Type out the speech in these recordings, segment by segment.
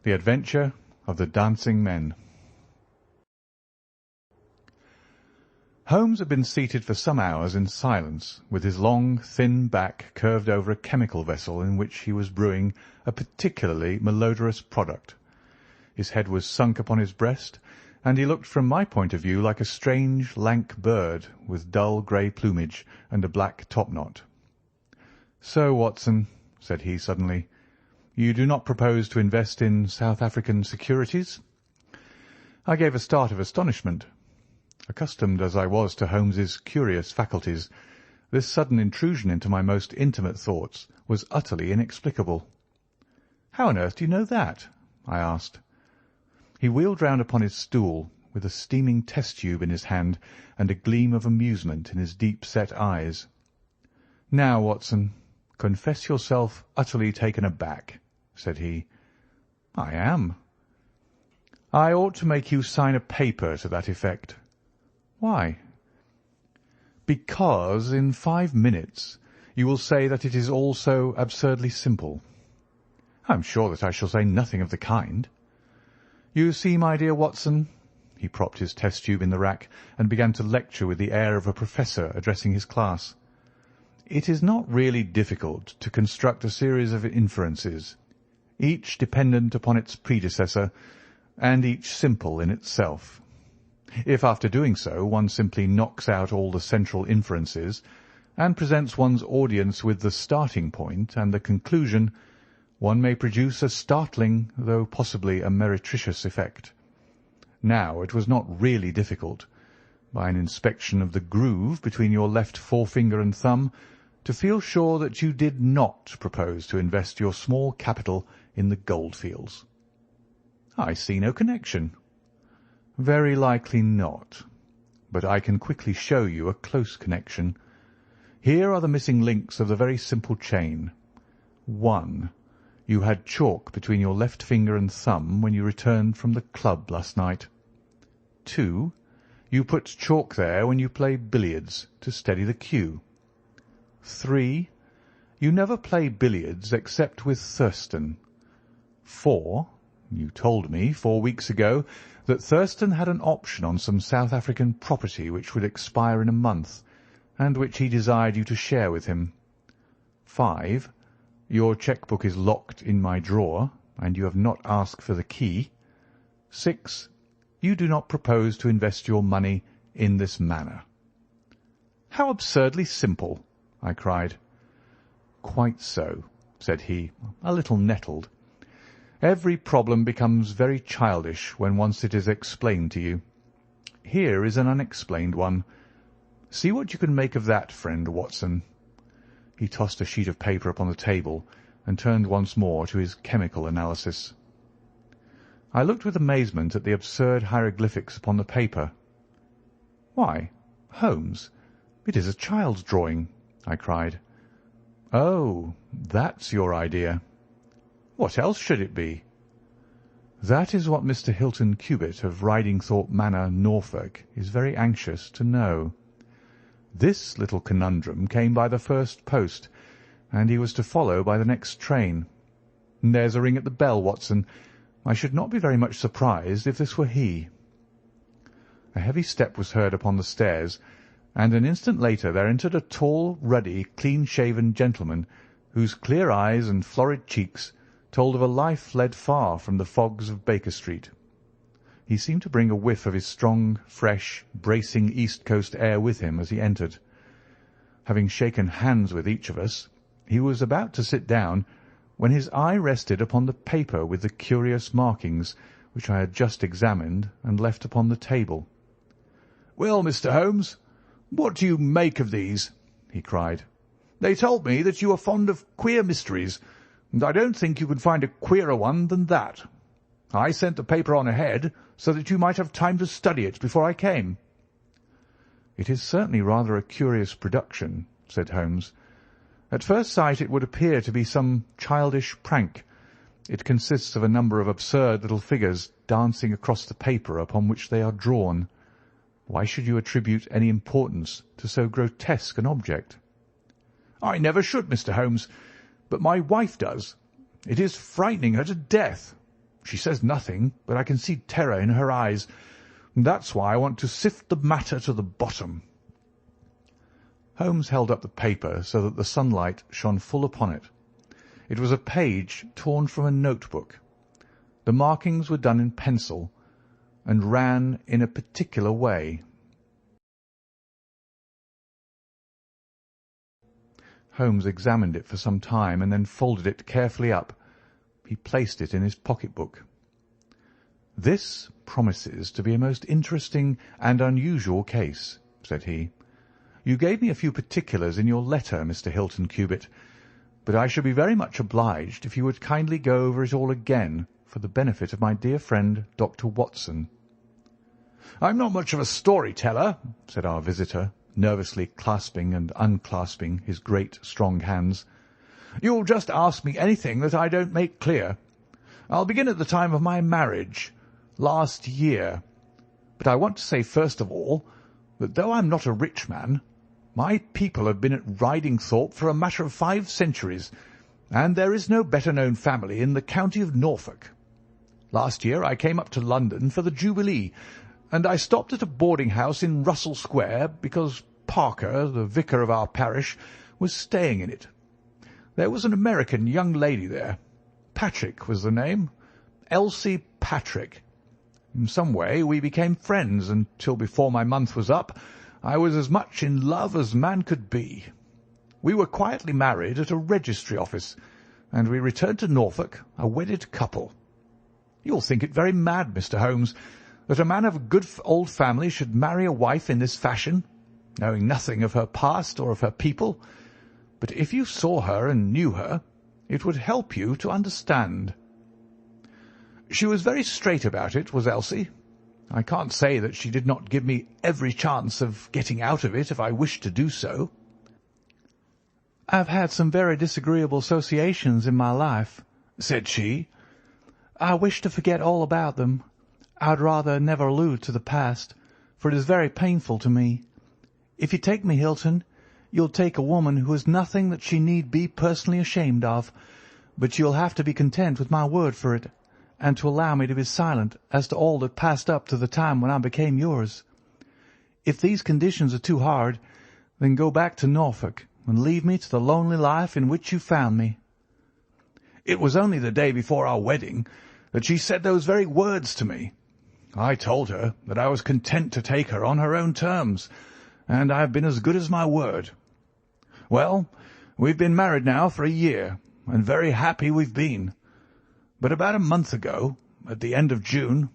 The Adventure of the Dancing Men. Holmes had been seated for some hours in silence, with his long, thin back curved over a chemical vessel in which he was brewing a particularly malodorous product. His head was sunk upon his breast, and he looked from my point of view like a strange, lank bird with dull grey plumage and a black topknot. "So, Watson," said he suddenly, "you do not propose to invest in South African securities?" I gave a start of astonishment. Accustomed as I was to Holmes's curious faculties, this sudden intrusion into my most intimate thoughts was utterly inexplicable. "How on earth do you know that?" I asked. He wheeled round upon his stool, with a steaming test-tube in his hand and a gleam of amusement in his deep-set eyes. "Now, Watson, confess yourself utterly taken aback," said he. "I am." "I ought to make you sign a paper to that effect." "Why?" "Because in 5 minutes you will say that it is all so absurdly simple." "I am sure that I shall say nothing of the kind." "You see, my dear Watson," he propped his test-tube in the rack and began to lecture with the air of a professor addressing his class, "it is not really difficult to construct a series of inferences, each dependent upon its predecessor, and each simple in itself. If after doing so one simply knocks out all the central inferences and presents one's audience with the starting point and the conclusion, one may produce a startling, though possibly a meretricious effect. Now, it was not really difficult, by an inspection of the groove between your left forefinger and thumb, to feel sure that you did not propose to invest your small capital in the goldfields." "I see no connection." "Very likely not, but I can quickly show you a close connection. Here are the missing links of the very simple chain. 1. You had chalk between your left finger and thumb when you returned from the club last night. 2. You put chalk there when you play billiards to steady the cue. 3. You never play billiards except with Thurston. 4. You told me 4 weeks ago that Thurston had an option on some South African property which would expire in a month, and which he desired you to share with him. 5. Your cheque-book is locked in my drawer, and you have not asked for the key. 6. You do not propose to invest your money in this manner." "How absurdly simple!" I cried. "Quite so," said he, a little nettled. "Every problem becomes very childish when once it is explained to you. Here is an unexplained one. See what you can make of that, friend Watson." He tossed a sheet of paper upon the table and turned once more to his chemical analysis. I looked with amazement at the absurd hieroglyphics upon the paper. "Why, Holmes, it is a child's drawing," I cried. "Oh, that's your idea." "What else should it be?" "That is what Mr. Hilton Cubitt of Ridingthorpe Manor, Norfolk, is very anxious to know. This little conundrum came by the first post, and he was to follow by the next train. There's a ring at the bell, Watson. I should not be very much surprised if this were he." A heavy step was heard upon the stairs, and an instant later there entered a tall, ruddy, clean-shaven gentleman, whose clear eyes and florid cheeks told of a life led far from the fogs of Baker Street. He seemed to bring a whiff of his strong, fresh, bracing East Coast air with him as he entered. Having shaken hands with each of us, he was about to sit down when his eye rested upon the paper with the curious markings which I had just examined and left upon the table. "Well, Mr. Holmes, what do you make of these?" he cried. "They told me that you are fond of queer mysteries, and I don't think you could find a queerer one than that. I sent the paper on ahead so that you might have time to study it before I came." "It is certainly rather a curious production," said Holmes. "At first sight it would appear to be some childish prank. It consists of a number of absurd little figures dancing across the paper upon which they are drawn. Why should you attribute any importance to so grotesque an object?" "I never should, Mr. Holmes, but my wife does. It is frightening her to death. She says nothing, but I can see terror in her eyes. That's why I want to sift the matter to the bottom." Holmes held up the paper so that the sunlight shone full upon it. It was a page torn from a notebook. The markings were done in pencil and ran in a particular way. Holmes examined it for some time and then folded it carefully up. He placed it in his pocket-book. "This promises to be a most interesting and unusual case," said he. "You gave me a few particulars in your letter, Mr. Hilton Cubitt, but I should be very much obliged if you would kindly go over it all again for the benefit of my dear friend Dr. Watson." "I'm not much of a story-teller," said our visitor, nervously clasping and unclasping his great strong hands. "You'll just ask me anything that I don't make clear. I'll begin at the time of my marriage, last year. But I want to say first of all that though I'm not a rich man, my people have been at Ridingthorpe for a matter of 5 centuries, and there is no better-known family in the county of Norfolk. Last year I came up to London for the Jubilee, and I stopped at a boarding-house in Russell Square because Parker, the vicar of our parish, was staying in it. There was an American young lady there. Patrick was the name. Elsie Patrick. In some way we became friends, until before my month was up I was as much in love as man could be. We were quietly married at a registry office, and we returned to Norfolk a wedded couple. You'll think it very mad, Mr. Holmes, that a man of a good old family should marry a wife in this fashion, knowing nothing of her past or of her people. But if you saw her and knew her, it would help you to understand. She was very straight about it, was Elsie. I can't say that she did not give me every chance of getting out of it if I wished to do so. "I've had some very disagreeable associations in my life," said she. "I wish to forget all about them. I'd rather never allude to the past, for it is very painful to me. If you take me, Hilton, you'll take a woman who has nothing that she need be personally ashamed of, but you'll have to be content with my word for it, and to allow me to be silent as to all that passed up to the time when I became yours. If these conditions are too hard, then go back to Norfolk and leave me to the lonely life in which you found me." It was only the day before our wedding that she said those very words to me. I told her that I was content to take her on her own terms, and I have been as good as my word. Well, we've been married now for a year, and very happy we've been. But about a month ago, at the end of June,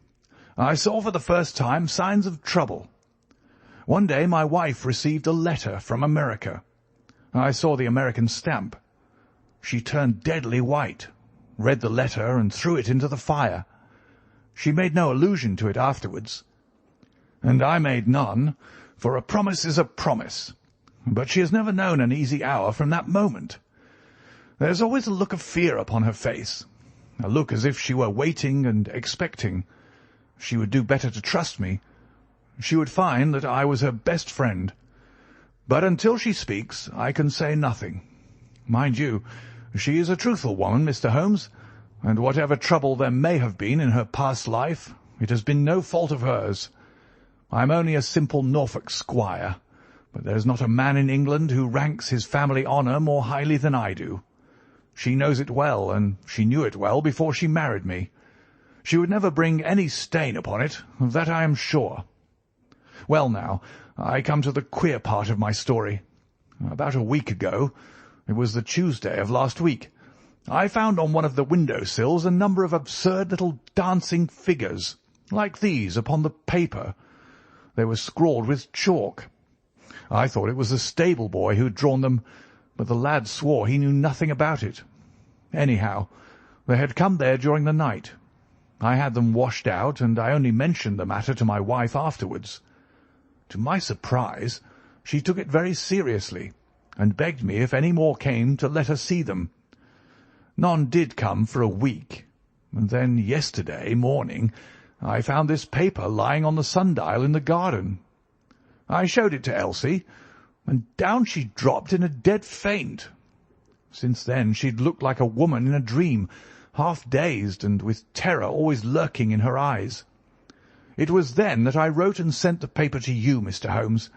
I saw for the first time signs of trouble. One day my wife received a letter from America. I saw the American stamp. She turned deadly white, read the letter, and threw it into the fire. She made no allusion to it afterwards, and I made none, for a promise is a promise. But she has never known an easy hour from that moment. There's always a look of fear upon her face, a look as if she were waiting and expecting. She would do better to trust me. She would find that I was her best friend. But until she speaks, I can say nothing. Mind you, she is a truthful woman, Mr. Holmes, and whatever trouble there may have been in her past life, it has been no fault of hers. I am only a simple Norfolk squire, but there is not a man in England who ranks his family honour more highly than I do. She knows it well, and she knew it well before she married me. She would never bring any stain upon it, of that I am sure. Well, now, I come to the queer part of my story. About a week ago, it was the Tuesday of last week, I found on one of the window-sills a number of absurd little dancing figures, like these, upon the paper. They were scrawled with chalk. I thought it was the stable boy who had drawn them, but the lad swore he knew nothing about it. Anyhow, they had come there during the night. I had them washed out, and I only mentioned the matter to my wife afterwards. To my surprise, she took it very seriously, and begged me if any more came to let her see them. None did come for a week, and then yesterday morning I found this paper lying on the sundial in the garden. I showed it to Elsie, and down she dropped in a dead faint. Since then she'd looked like a woman in a dream, half dazed and with terror always lurking in her eyes. It was then that I wrote and sent the paper to you, Mr. Holmes.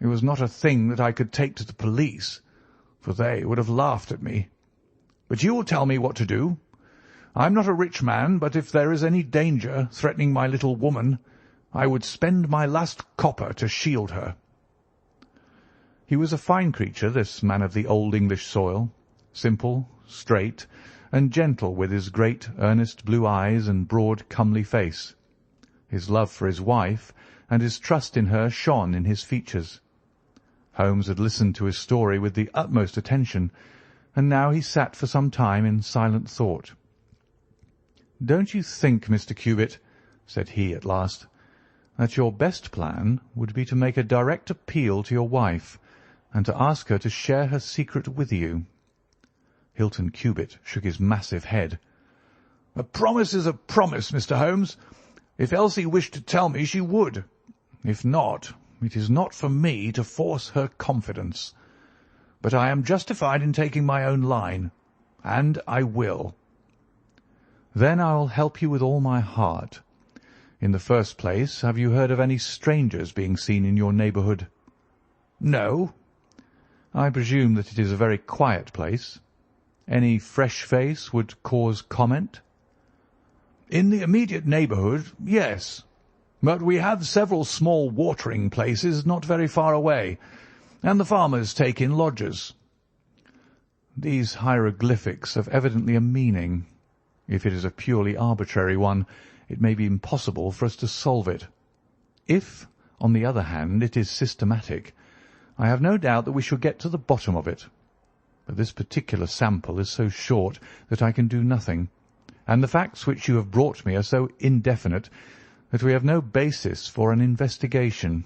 It was not a thing that I could take to the police, for they would have laughed at me. But you will tell me what to do. I'm not a rich man, but if there is any danger threatening my little woman, I would spend my last copper to shield her." He was a fine creature, this man of the old English soil, simple, straight, and gentle, with his great, earnest blue eyes and broad, comely face. His love for his wife and his trust in her shone in his features. Holmes had listened to his story with the utmost attention, and now he sat for some time in silent thought. "Don't you think, Mr. Cubitt," said he at last, "that your best plan would be to make a direct appeal to your wife, and to ask her to share her secret with you?" Hilton Cubitt shook his massive head. "A promise is a promise, Mr. Holmes. If Elsie wished to tell me, she would. If not, it is not for me to force her confidence. But I am justified in taking my own line, and I will." "Then I will help you with all my heart. In the first place, have you heard of any strangers being seen in your neighbourhood?" "No." "I presume that it is a very quiet place. Any fresh face would cause comment?" "In the immediate neighbourhood, yes. But we have several small watering places not very far away, and the farmers take in lodgers." "These hieroglyphics have evidently a meaning. If it is a purely arbitrary one, it may be impossible for us to solve it. If, on the other hand, it is systematic, I have no doubt that we shall get to the bottom of it. But this particular sample is so short that I can do nothing, and the facts which you have brought me are so indefinite that we have no basis for an investigation.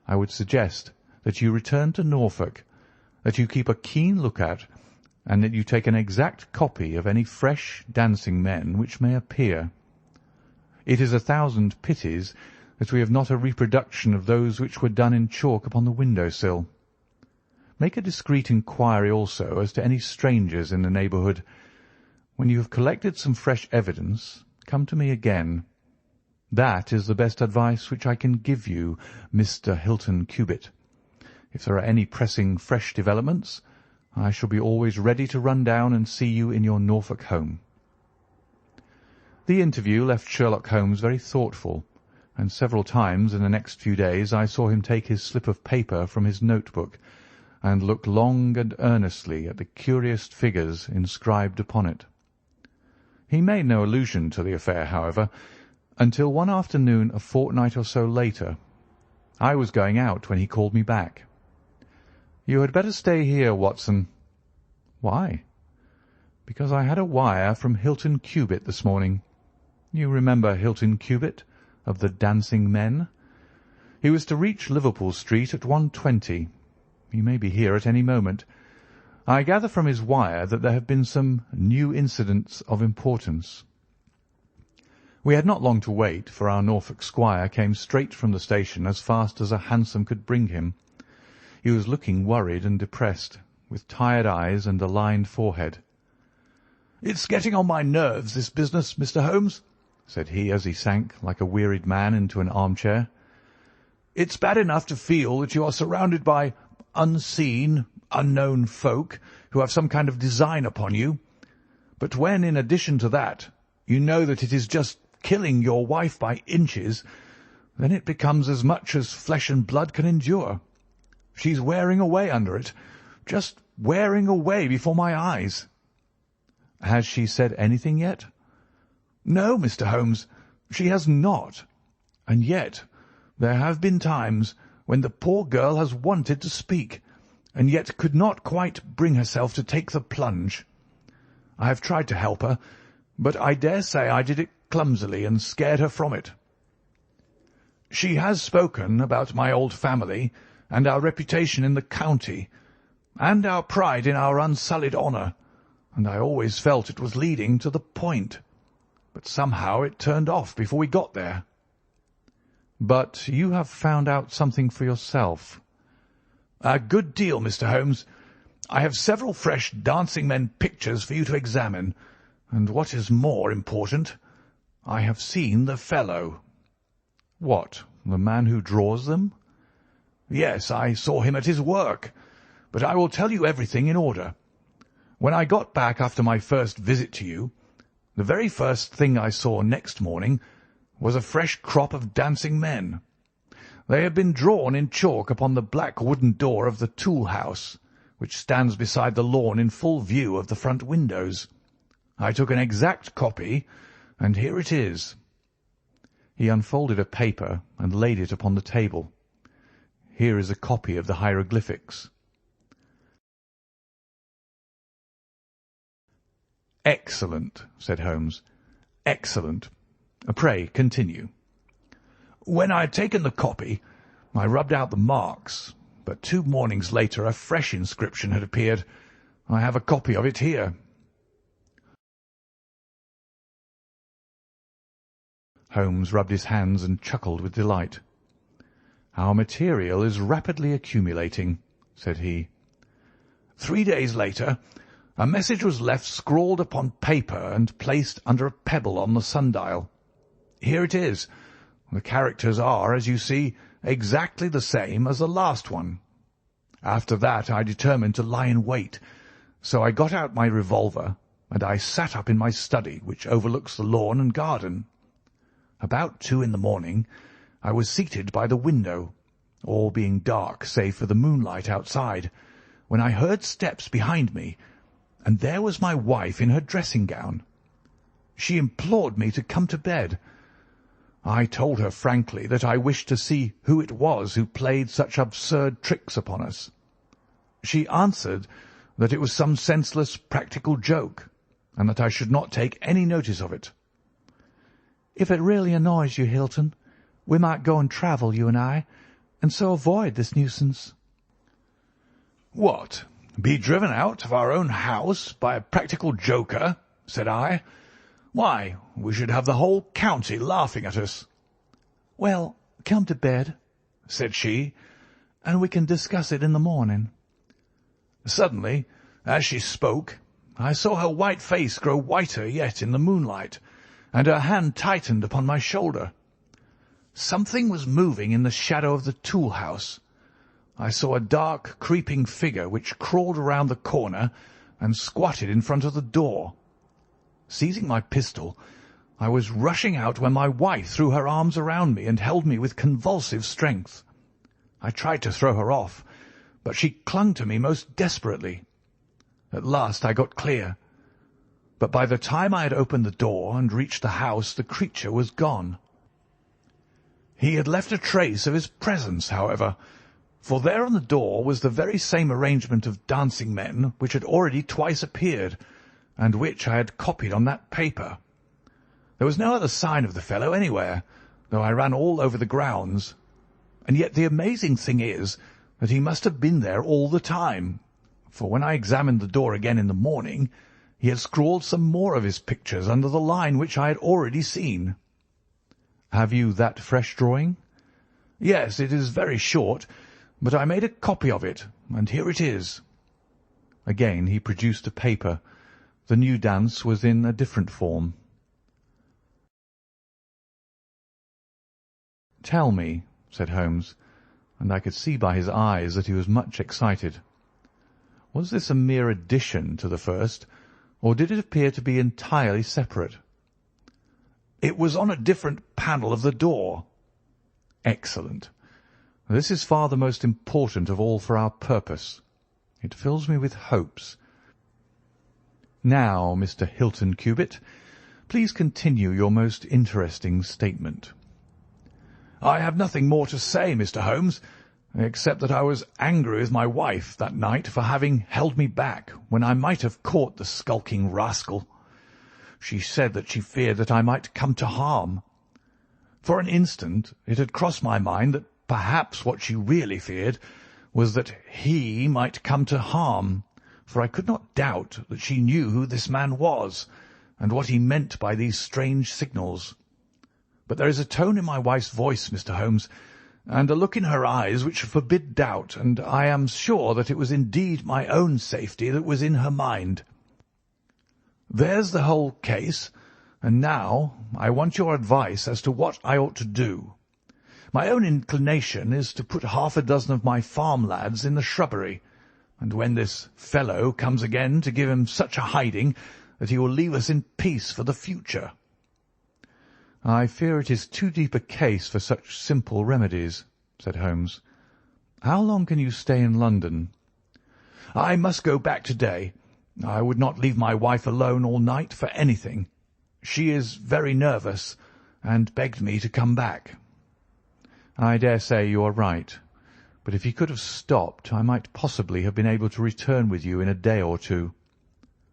I would suggest that you return to Norfolk, that you keep a keen look-out, and that you take an exact copy of any fresh dancing men which may appear. It is 1,000 pities that we have not a reproduction of those which were done in chalk upon the window-sill. Make a discreet inquiry also as to any strangers in the neighbourhood. When you have collected some fresh evidence, come to me again. That is the best advice which I can give you, Mr. Hilton Cubitt. If there are any pressing fresh developments, I shall be always ready to run down and see you in your Norfolk home." The interview left Sherlock Holmes very thoughtful, and several times in the next few days I saw him take his slip of paper from his note-book and look long and earnestly at the curious figures inscribed upon it. He made no allusion to the affair, however, until one afternoon a fortnight or so later. I was going out when he called me back. "You had better stay here, Watson." "Why?" "Because I had a wire from Hilton Cubitt this morning. You remember Hilton Cubitt, of the Dancing Men? He was to reach Liverpool Street at 1:20. He may be here at any moment. I gather from his wire that there have been some new incidents of importance." We had not long to wait, for our Norfolk squire came straight from the station as fast as a hansom could bring him. He was looking worried and depressed, with tired eyes and a lined forehead. "It's getting on my nerves, this business, Mr. Holmes," said he as he sank like a wearied man into an armchair. "It's bad enough to feel that you are surrounded by unseen, unknown folk who have some kind of design upon you, but when, in addition to that, you know that it is just killing your wife by inches, then it becomes as much as flesh and blood can endure. She's wearing away under it, just wearing away before my eyes." "Has she said anything yet?" "No, Mr. Holmes, she has not. And yet there have been times when the poor girl has wanted to speak, and yet could not quite bring herself to take the plunge. I have tried to help her, but I dare say I did it clumsily and scared her from it. She has spoken about my old family and our reputation in the county, and our pride in our unsullied honour, and I always felt it was leading to the point. But somehow it turned off before we got there." "But you have found out something for yourself?" "A good deal, Mr. Holmes. I have several fresh dancing men pictures for you to examine, And what is more important, I have seen the fellow." "What, the man who draws them?" "Yes, I saw him at his work. But I will tell you everything in order. When I got back after my first visit to you, the very first thing I saw next morning was a fresh crop of dancing men. They had been drawn in chalk upon the black wooden door of the tool house, which stands beside the lawn in full view of the front windows. I took an exact copy, and here it is." He unfolded a paper and laid it upon the table. "Here is a copy of the hieroglyphics." "Excellent," said Holmes. "Excellent. Pray continue." "When I had taken the copy, I rubbed out the marks, but 2 mornings later a fresh inscription had appeared. I have a copy of it here." Holmes rubbed his hands and chuckled with delight. "Our material is rapidly accumulating," said he. 3 days later, a message was left scrawled upon paper and placed under a pebble on the sundial. Here it is. The characters are, as you see, exactly the same as the last one. After that I determined to lie in wait, so I got out my revolver, and I sat up in my study, which overlooks the lawn and garden. About 2 in the morning I was seated by the window, all being dark save for the moonlight outside, when I heard steps behind me, and there was my wife in her dressing gown. She implored me to come to bed. I told her frankly that I wished to see who it was who played such absurd tricks upon us. She answered that it was some senseless practical joke, and that I should not take any notice of it. "If it really annoys you, Hilton, we might go and travel, you and I, and so avoid this nuisance." "What, be driven out of our own house by a practical joker?" said I. "Why, we should have the whole county laughing at us." "Well, come to bed," said she, "and we can discuss it in the morning." Suddenly, as she spoke, I saw her white face grow whiter yet in the moonlight, and her hand tightened upon my shoulder. Something was moving in the shadow of the tool house. I saw a dark, creeping figure which crawled around the corner and squatted in front of the door. Seizing my pistol, I was rushing out when my wife threw her arms around me and held me with convulsive strength. I tried to throw her off, but she clung to me most desperately. At last I got clear, but by the time I had opened the door and reached the house the creature was gone. He had left a trace of his presence, however, for there on the door was the very same arrangement of dancing men which had already twice appeared, and which I had copied on that paper. There was no other sign of the fellow anywhere, though I ran all over the grounds. And yet the amazing thing is that he must have been there all the time, for when I examined the door again in the morning, he had scrawled some more of his pictures under the line which I had already seen. "Have you that fresh drawing?" "Yes, it is very short, but I made a copy of it, and here it is." Again he produced a paper. The new dance was in a different form. "Tell me," said Holmes, and I could see by his eyes that he was much excited, "was this a mere addition to the first, or did it appear to be entirely separate?" "It was on a different panel of the door." "Excellent. This is far the most important of all for our purpose. It fills me with hopes. Now, Mr. Hilton Cubitt, please continue your most interesting statement." "I have nothing more to say, Mr. Holmes, except that I was angry with my wife that night for having held me back when I might have caught the skulking rascal. She said that she feared that I might come to harm. For an instant it had crossed my mind that perhaps what she really feared was that he might come to harm, for I could not doubt that she knew who this man was and what he meant by these strange signals. But there is a tone in my wife's voice, Mr. Holmes, and a look in her eyes which forbid doubt, and I am sure that it was indeed my own safety that was in her mind." There's the whole case, and now I want your advice as to what I ought to do. My own inclination is to put half a dozen of my farm lads in the shrubbery, and when this fellow comes again to give him such a hiding that he will leave us in peace for the future. I fear it is too deep a case for such simple remedies, said Holmes. How long can you stay in London? I must go back to-day. I would not leave my wife alone all night for anything. She is very nervous, and begged me to come back. I dare say you are right, but if you could have stopped, I might possibly have been able to return with you in a day or two.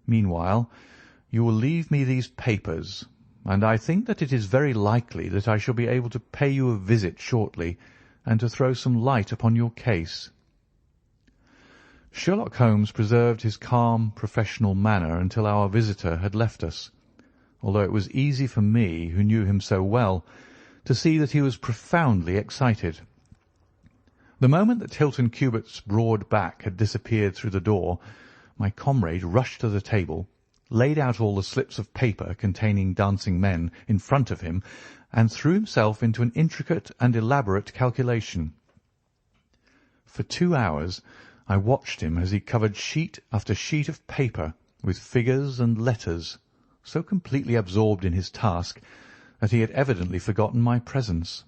Meanwhile, you will leave me these papers, and I think that it is very likely that I shall be able to pay you a visit shortly and to throw some light upon your case. Sherlock Holmes preserved his calm, professional manner until our visitor had left us, although it was easy for me, who knew him so well, to see that he was profoundly excited. The moment that Hilton Cubitt's broad back had disappeared through the door, my comrade rushed to the table, laid out all the slips of paper containing dancing men in front of him, and threw himself into an intricate and elaborate calculation. For 2 hours I watched him as he covered sheet after sheet of paper with figures and letters, so completely absorbed in his task that he had evidently forgotten my presence.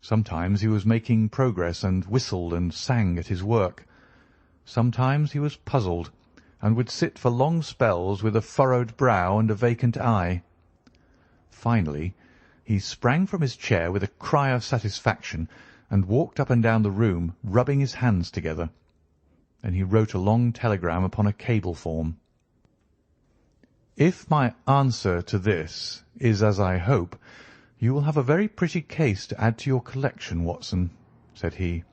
Sometimes he was making progress and whistled and sang at his work. Sometimes he was puzzled, and would sit for long spells with a furrowed brow and a vacant eye. Finally, he sprang from his chair with a cry of satisfaction and walked up and down the room, rubbing his hands together. Then he wrote a long telegram upon a cable form. If my answer to this is as I hope, you will have a very pretty case to add to your collection, Watson, said he.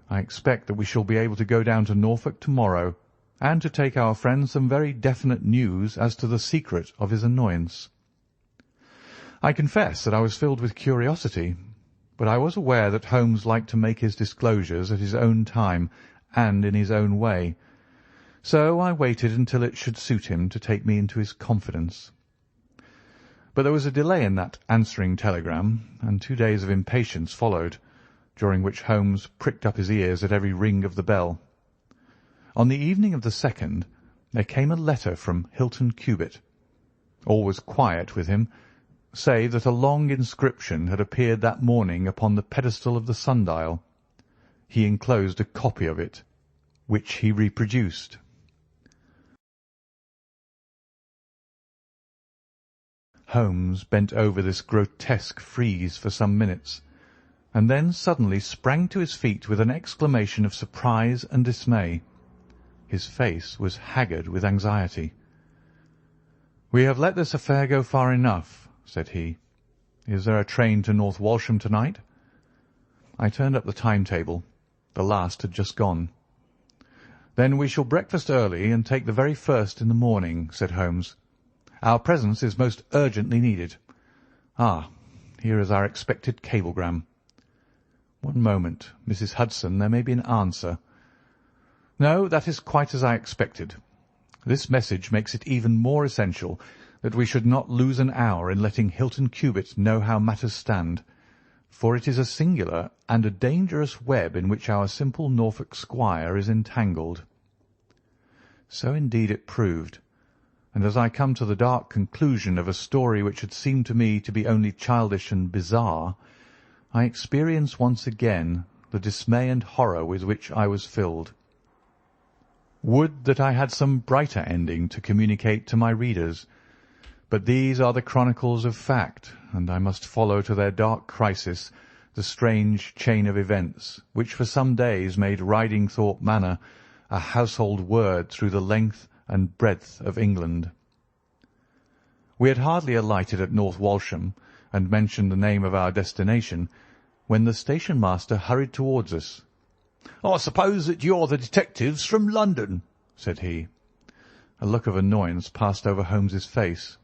I expect that we shall be able to go down to Norfolk tomorrow, and to take our friend some very definite news as to the secret of his annoyance. I confess that I was filled with curiosity, but I was aware that Holmes liked to make his disclosures at his own time and in his own way, so I waited until it should suit him to take me into his confidence. But there was a delay in that answering telegram, and 2 days of impatience followed, during which Holmes pricked up his ears at every ring of the bell. On the evening of the 2nd, there came a letter from Hilton Cubitt. All was quiet with him, save that a long inscription had appeared that morning upon the pedestal of the sundial. He enclosed a copy of it, which he reproduced. Holmes bent over this grotesque frieze for some minutes, and then suddenly sprang to his feet with an exclamation of surprise and dismay. His face was haggard with anxiety. "We have let this affair go far enough," said he. "Is there a train to North Walsham to-night?" I turned up the timetable. The last had just gone. "Then we shall breakfast early and take the very first in the morning," said Holmes. "Our presence is most urgently needed. Ah, here is our expected cablegram. One moment, Mrs. Hudson, there may be an answer. No, that is quite as I expected. This message makes it even more essential that we should not lose an hour in letting Hilton Cubitt know how matters stand, for it is a singular and a dangerous web in which our simple Norfolk squire is entangled." So indeed it proved, and as I come to the dark conclusion of a story which had seemed to me to be only childish and bizarre, I experience once again the dismay and horror with which I was filled. Would that I had some brighter ending to communicate to my readers, but these are the chronicles of fact, and I must follow to their dark crisis the strange chain of events which for some days made Ridingthorpe Manor a household word through the length and breadth of England. We had hardly alighted at North Walsham and mentioned the name of our destination when the station-master hurried towards us. "I suppose that you're the detectives from London," said he. A look of annoyance passed over Holmes's face.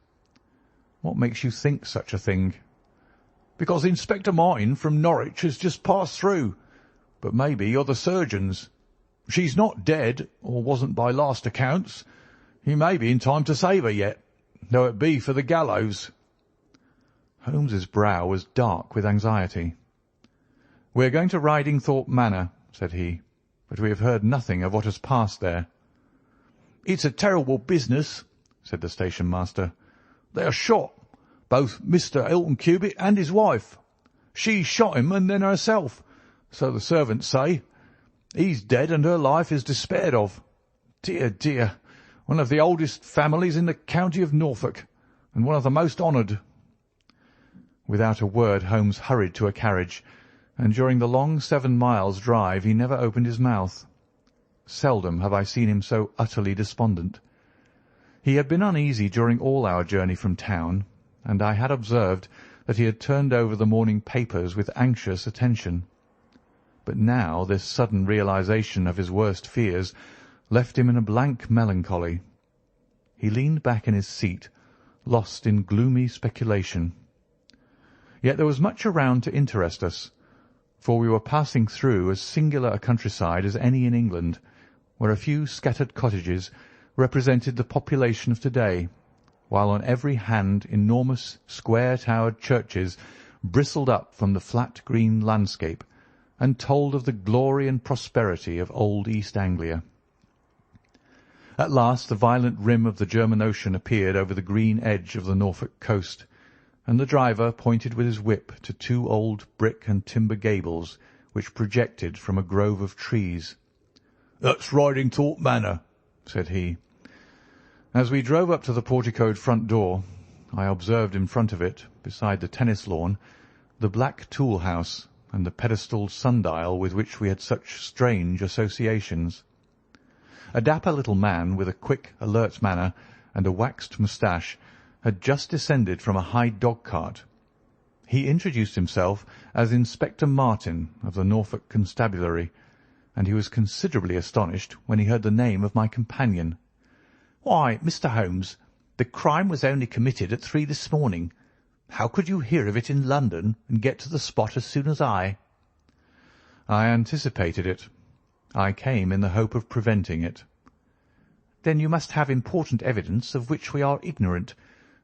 "What makes you think such a thing?" "Because Inspector Martin from Norwich has just passed through. But maybe you're the surgeons. She's not dead, or wasn't by last accounts. He may be in time to save her yet, though it be for the gallows." Holmes's brow was dark with anxiety. "We are going to Ridingthorpe Manor," said he, "but we have heard nothing of what has passed there." "It's a terrible business," said the station master. "They are shot, both Mr. Hilton Cubitt and his wife. She shot him and then herself, so the servants say. He's dead and her life is despaired of. Dear, dear, one of the oldest families in the county of Norfolk, and one of the most honoured." Without a word Holmes hurried to a carriage, and during the long 7 miles' drive he never opened his mouth. Seldom have I seen him so utterly despondent. He had been uneasy during all our journey from town, and I had observed that he had turned over the morning papers with anxious attention. But now this sudden realization of his worst fears left him in a blank melancholy. He leaned back in his seat, lost in gloomy speculation. Yet there was much around to interest us, for we were passing through as singular a countryside as any in England, where a few scattered cottages represented the population of to-day, while on every hand enormous square-towered churches bristled up from the flat green landscape and told of the glory and prosperity of old East Anglia. At last the violent rim of the German Ocean appeared over the green edge of the Norfolk coast, and the driver pointed with his whip to 2 old brick and timber gables which projected from a grove of trees. "That's Ridingthorpe Manor," said he. As we drove up to the porticoed front door, I observed in front of it, beside the tennis lawn, the black tool house and the pedestal sundial with which we had such strange associations. A dapper little man with a quick, alert manner and a waxed moustache had just descended from a high dog-cart. He introduced himself as Inspector Martin of the Norfolk Constabulary, and he was considerably astonished when he heard the name of my companion. "Why, Mr. Holmes, the crime was only committed at 3 this morning. How could you hear of it in London and get to the spot as soon as I?" "I anticipated it. I came in the hope of preventing it." "Then you must have important evidence of which we are ignorant,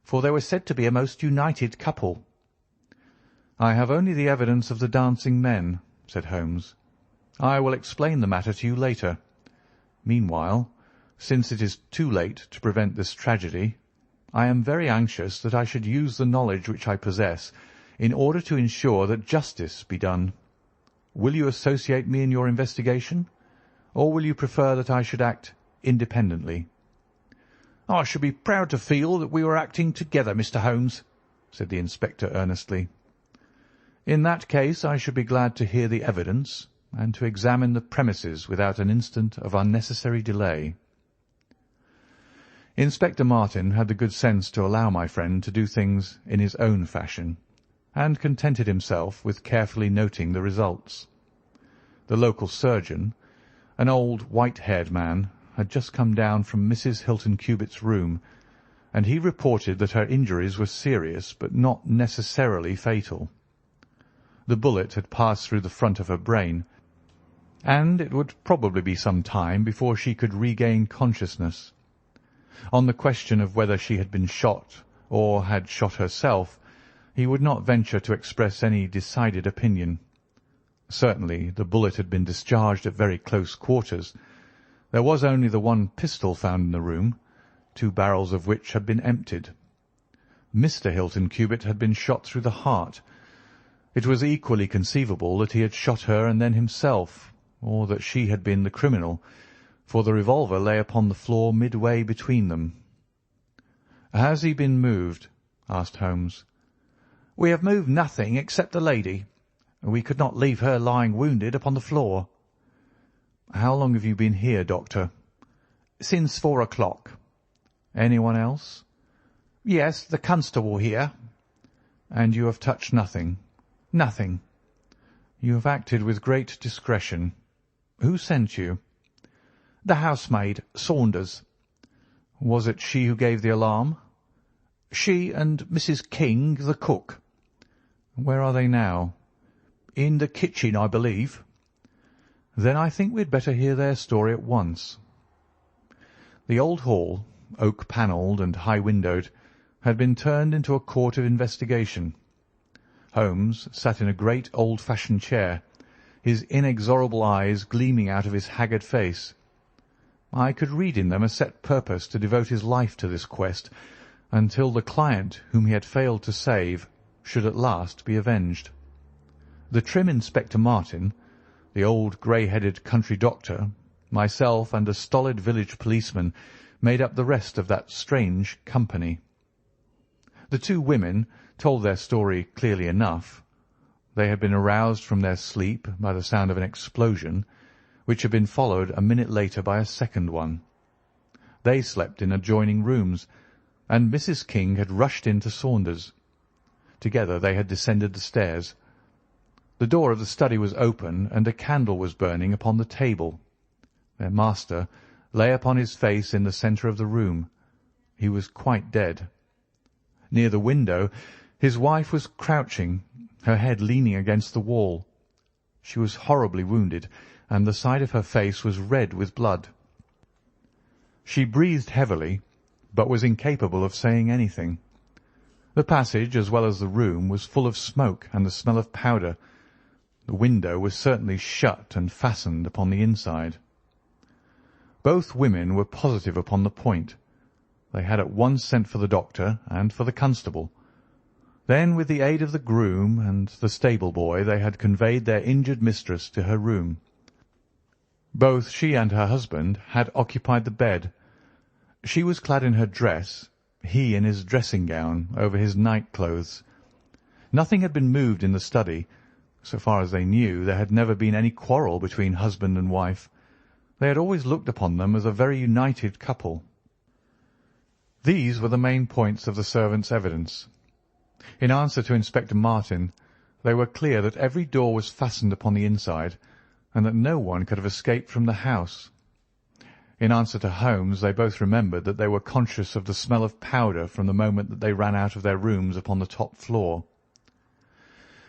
for they were said to be a most united couple." "I have only the evidence of the dancing men," said Holmes. "I will explain the matter to you later. Meanwhile, since it is too late to prevent this tragedy, I am very anxious that I should use the knowledge which I possess in order to ensure that justice be done. Will you associate me in your investigation, or will you prefer that I should act independently?" "I should be proud to feel that we were acting together, Mr. Holmes," said the inspector earnestly. "In that case I should be glad to hear the evidence and to examine the premises without an instant of unnecessary delay." Inspector Martin had the good sense to allow my friend to do things in his own fashion, and contented himself with carefully noting the results. The local surgeon, an old white-haired man, had just come down from Mrs. Hilton Cubitt's room, and he reported that her injuries were serious but not necessarily fatal. The bullet had passed through the front of her brain, and it would probably be some time before she could regain consciousness. On the question of whether she had been shot or had shot herself, he would not venture to express any decided opinion. Certainly the bullet had been discharged at very close quarters. There was only the one pistol found in the room, 2 barrels of which had been emptied. Mr. Hilton Cubitt had been shot through the heart. It was equally conceivable that he had shot her and then himself, or that she had been the criminal, for the revolver lay upon the floor midway between them. "Has he been moved?" asked Holmes. "We have moved nothing except the lady. We could not leave her lying wounded upon the floor." "How long have you been here, doctor?" "Since 4 o'clock." "Anyone else?" "Yes, the constable here." "And you have touched nothing?" "Nothing." "You have acted with great discretion. Who sent you?" "The housemaid, Saunders." "Was it she who gave the alarm?" "She and Mrs. King, the cook." "Where are they now?" "In the kitchen, I believe." "Then I think we had better hear their story at once." The old hall, oak-panelled and high-windowed, had been turned into a court of investigation. Holmes sat in a great old-fashioned chair, his inexorable eyes gleaming out of his haggard face. I could read in them a set purpose to devote his life to this quest until the client whom he had failed to save should at last be avenged. The trim Inspector Martin, the old grey-headed country doctor, myself, and a stolid village policeman made up the rest of that strange company. The two women told their story clearly enough. They had been aroused from their sleep by the sound of an explosion, which had been followed a minute later by a second one. They slept in adjoining rooms, and Mrs. King had rushed into Saunders. Together they had descended the stairs. The door of the study was open, and a candle was burning upon the table. Their master lay upon his face in the centre of the room. He was quite dead. Near the window his wife was crouching, her head leaning against the wall. She was horribly wounded, and the side of her face was red with blood. She breathed heavily, but was incapable of saying anything. The passage, as well as the room, was full of smoke and the smell of powder. The window was certainly shut and fastened upon the inside. Both women were positive upon the point. They had at once sent for the doctor and for the constable. Then, with the aid of the groom and the stable boy, they had conveyed their injured mistress to her room. Both she and her husband had occupied the bed. She was clad in her dress, he in his dressing-gown over his night-clothes. Nothing had been moved in the study. So far as they knew, there had never been any quarrel between husband and wife. They had always looked upon them as a very united couple. These were the main points of the servants' evidence. In answer to Inspector Martin, they were clear that every door was fastened upon the inside, and that no one could have escaped from the house. In answer to Holmes, they both remembered that they were conscious of the smell of powder from the moment that they ran out of their rooms upon the top floor.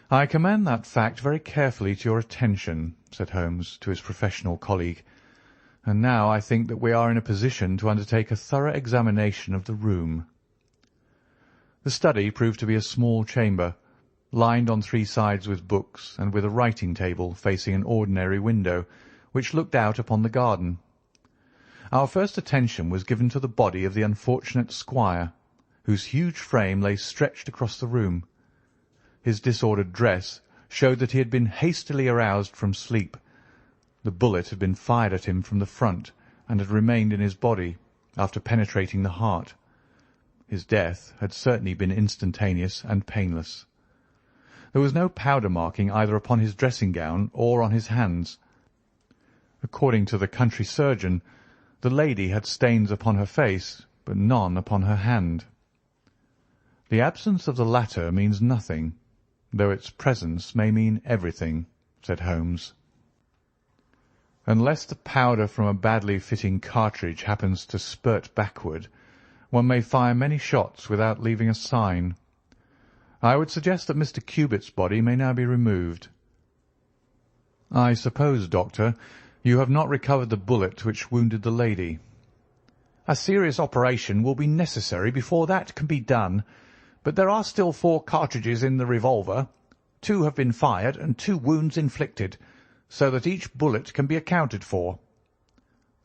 "I commend that fact very carefully to your attention," said Holmes to his professional colleague, "and now I think that we are in a position to undertake a thorough examination of the room." The study proved to be a small chamber, lined on three sides with books, and with a writing-table facing an ordinary window, which looked out upon the garden. Our first attention was given to the body of the unfortunate squire, whose huge frame lay stretched across the room. His disordered dress showed that he had been hastily aroused from sleep. The bullet had been fired at him from the front, and had remained in his body after penetrating the heart. His death had certainly been instantaneous and painless. There was no powder marking either upon his dressing-gown or on his hands. According to the country surgeon, the lady had stains upon her face, but none upon her hand. The absence of the latter means nothing, though its presence may mean everything, said Holmes. Unless the powder from a badly fitting cartridge happens to spurt backward, one may fire many shots without leaving a sign. I would suggest that Mr. Cubitt's body may now be removed. I suppose, Doctor, you have not recovered the bullet which wounded the lady. A serious operation will be necessary before that can be done, but there are still 4 cartridges in the revolver. 2 have been fired and 2 wounds inflicted, so that each bullet can be accounted for.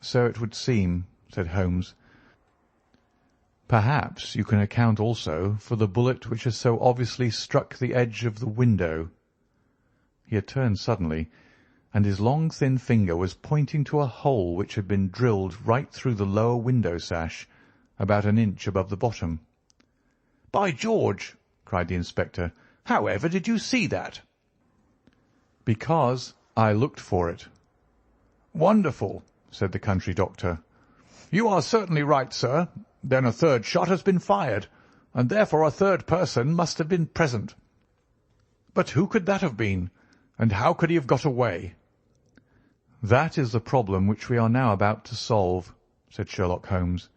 So it would seem, said Holmes. Perhaps you can account also for the bullet which has so obviously struck the edge of the window. He had turned suddenly, and his long thin finger was pointing to a hole which had been drilled right through the lower window sash, about an inch above the bottom. "By George!" cried the inspector. "How ever did you see that?" "Because I looked for it." "Wonderful," said the country doctor. "You are certainly right, sir. Then a 3rd shot has been fired, and therefore a 3rd person must have been present. But who could that have been, and how could he have got away?" "That is the problem which we are now about to solve," said Sherlock Holmes.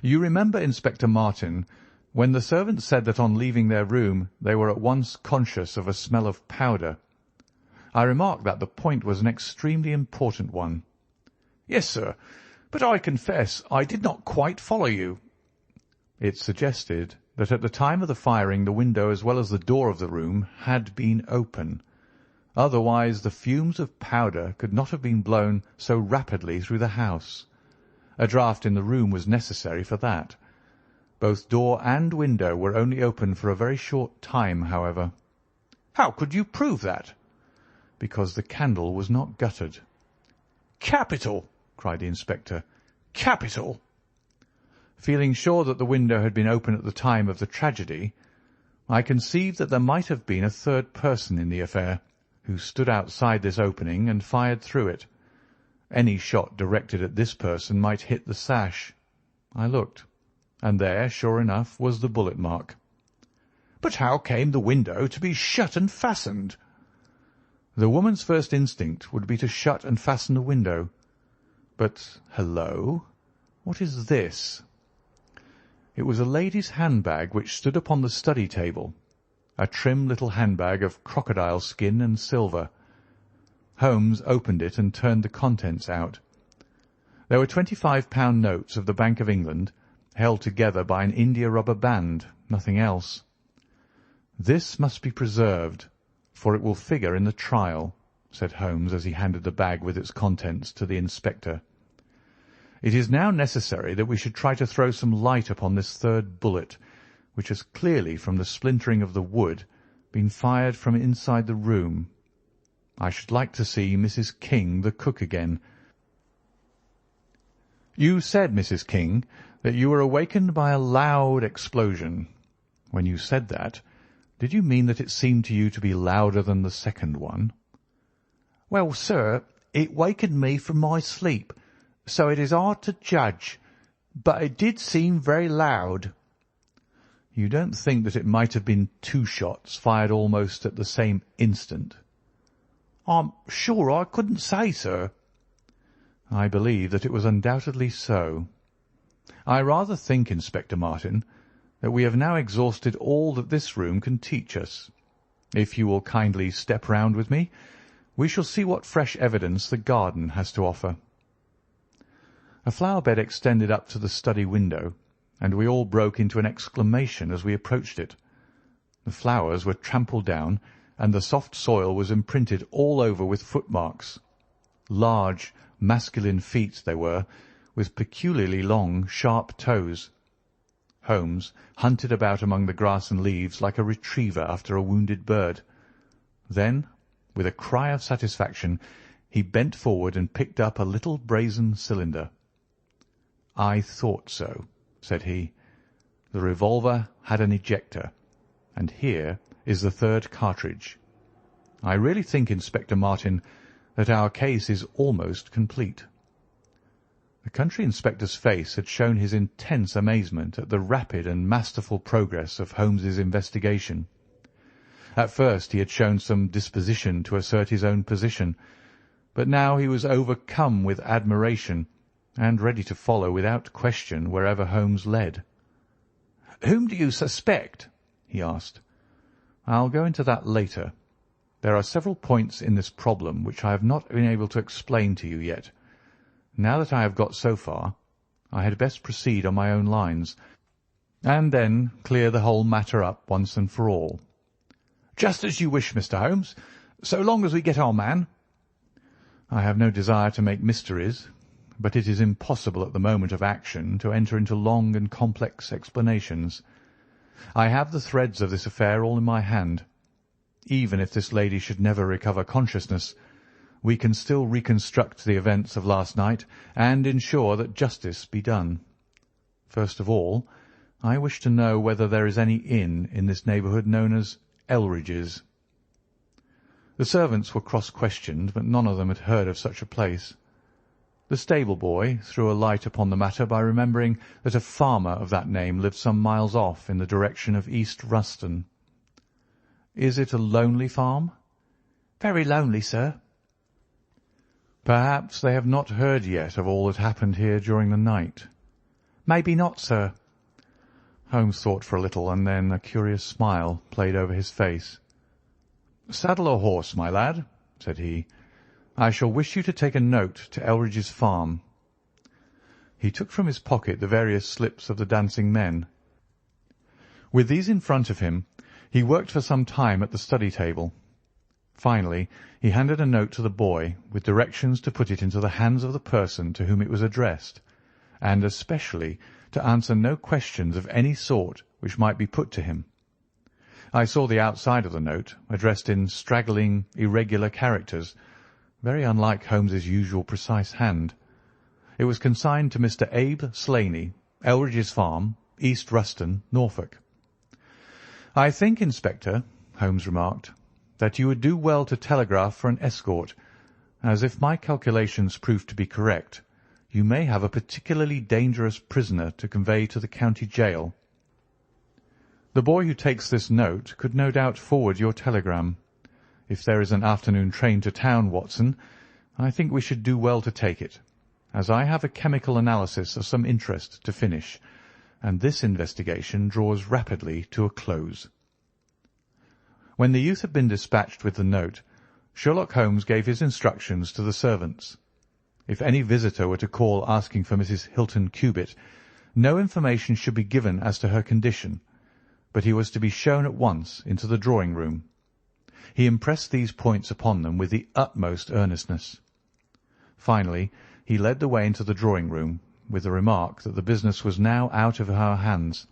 "You remember, Inspector Martin, when the servants said that on leaving their room they were at once conscious of a smell of powder. I remarked that the point was an extremely important one." "Yes, sir, But I confess I did not quite follow you." It suggested that at the time of the firing the window as well as the door of the room had been open. Otherwise the fumes of powder could not have been blown so rapidly through the house. A draught in the room was necessary for that. Both door and window were only open for a very short time, however. "How could you prove that?" "Because the candle was not guttered." "Capital!" cried the inspector. "Capital!" Feeling sure that the window had been open at the time of the tragedy, I conceived that there might have been a third person in the affair, who stood outside this opening and fired through it. Any shot directed at this person might hit the sash. I looked, and there, sure enough, was the bullet mark. "But how came the window to be shut and fastened?" The woman's first instinct would be to shut and fasten the window. But, hello, what is this? It was a lady's handbag which stood upon the study table, a trim little handbag of crocodile skin and silver. Holmes opened it and turned the contents out. There were £25 notes of the Bank of England, held together by an india-rubber band, nothing else. "This must be preserved, for it will figure in the trial," said Holmes as he handed the bag with its contents to the inspector. "It is now necessary that we should try to throw some light upon this third bullet, which has clearly, from the splintering of the wood, been fired from inside the room. I should like to see Mrs. King, the cook, again. You said, Mrs. King, that you were awakened by a loud explosion. When you said that, did you mean that it seemed to you to be louder than the second one?" "Well, sir, it wakened me from my sleep, so it is hard to judge, but it did seem very loud." "You don't think that it might have been two shots fired almost at the same instant?" "I'm sure I couldn't say, sir." "I believe that it was undoubtedly so. I rather think, Inspector Martin, that we have now exhausted all that this room can teach us. If you will kindly step round with me, we shall see what fresh evidence the garden has to offer." A flower bed extended up to the study window, and we all broke into an exclamation as we approached it. The flowers were trampled down, and the soft soil was imprinted all over with footmarks. Large, masculine feet they were, with peculiarly long, sharp toes. Holmes hunted about among the grass and leaves like a retriever after a wounded bird. Then, with a cry of satisfaction, he bent forward and picked up a little brazen cylinder. "I thought so," said he. "The revolver had an ejector, and here is the third cartridge. I really think, Inspector Martin, that our case is almost complete." The country inspector's face had shown his intense amazement at the rapid and masterful progress of Holmes's investigation. At first he had shown some disposition to assert his own position, but now he was overcome with admiration and ready to follow without question wherever Holmes led. "Whom do you suspect?" he asked. "I'll go into that later. There are several points in this problem which I have not been able to explain to you yet. Now that I have got so far, I had best proceed on my own lines, and then clear the whole matter up once and for all." "Just as you wish, Mr. Holmes, so long as we get our man." "I have no desire to make mysteries, but it is impossible at the moment of action to enter into long and complex explanations. I have the threads of this affair all in my hand. Even if this lady should never recover consciousness, we can still reconstruct the events of last night and ensure that justice be done. First of all, I wish to know whether there is any inn in this neighbourhood known as Elridge's." The servants were cross-questioned, but none of them had heard of such a place. The stable-boy threw a light upon the matter by remembering that a farmer of that name lived some miles off in the direction of East Ruston. "Is it a lonely farm?" "Very lonely, sir." "Perhaps they have not heard yet of all that happened here during the night." "Maybe not, sir." Holmes thought for a little, and then a curious smile played over his face. "Saddle a horse, my lad," said he. "I shall wish you to take a note to Elridge's farm." He took from his pocket the various slips of the dancing men. With these in front of him, he worked for some time at the study table. Finally, he handed a note to the boy with directions to put it into the hands of the person to whom it was addressed, and especially to answer no questions of any sort which might be put to him. I saw the outside of the note, addressed in straggling, irregular characters, very unlike Holmes's usual precise hand. It was consigned to Mr. Abe Slaney, Elridge's Farm, East Ruston, Norfolk. "I think, Inspector," Holmes remarked, "that you would do well to telegraph for an escort, as if my calculations prove to be correct, you may have a particularly dangerous prisoner to convey to the county jail. The boy who takes this note could no doubt forward your telegram. If there is an afternoon train to town, Watson, I think we should do well to take it, as I have a chemical analysis of some interest to finish, and this investigation draws rapidly to a close." When the youth had been dispatched with the note, Sherlock Holmes gave his instructions to the servants. If any visitor were to call asking for Mrs. Hilton Cubitt, no information should be given as to her condition, but he was to be shown at once into the drawing-room. He impressed these points upon them with the utmost earnestness. Finally, he led the way into the drawing-room, with the remark that the business was now out of our hands,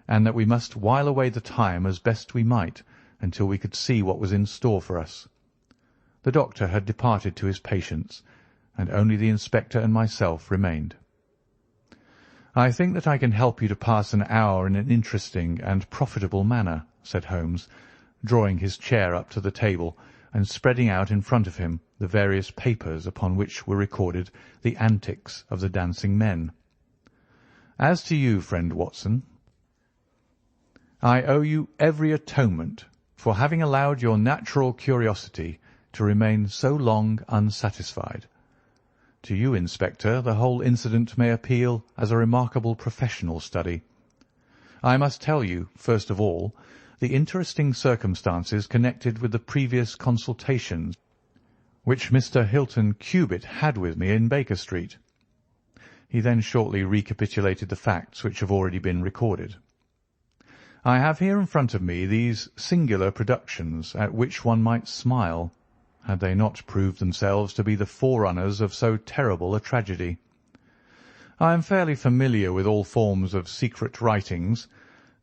and that we must while away the time as best we might until we could see what was in store for us. The doctor had departed to his patients, and only the inspector and myself remained. "I think that I can help you to pass an hour in an interesting and profitable manner," said Holmes, drawing his chair up to the table and spreading out in front of him the various papers upon which were recorded the antics of the dancing men. "As to you, friend Watson, I owe you every atonement for having allowed your natural curiosity to remain so long unsatisfied. To you, Inspector, the whole incident may appeal as a remarkable professional study. I must tell you, first of all, the interesting circumstances connected with the previous consultations which Mr. Hilton Cubitt had with me in Baker Street." He then shortly recapitulated the facts which have already been recorded. "I have here in front of me these singular productions at which one might smile, had they not proved themselves to be the forerunners of so terrible a tragedy. I am fairly familiar with all forms of secret writings,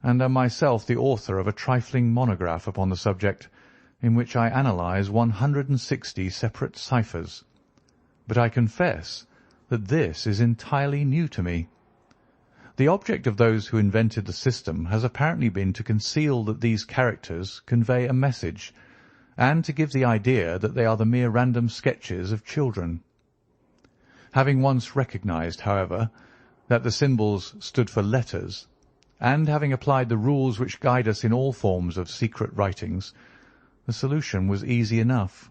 and am myself the author of a trifling monograph upon the subject, in which I analyse 160 separate ciphers. But I confess that this is entirely new to me. The object of those who invented the system has apparently been to conceal that these characters convey a message, and to give the idea that they are the mere random sketches of children. Having once recognised, however, that the symbols stood for letters, and having applied the rules which guide us in all forms of secret writings, the solution was easy enough.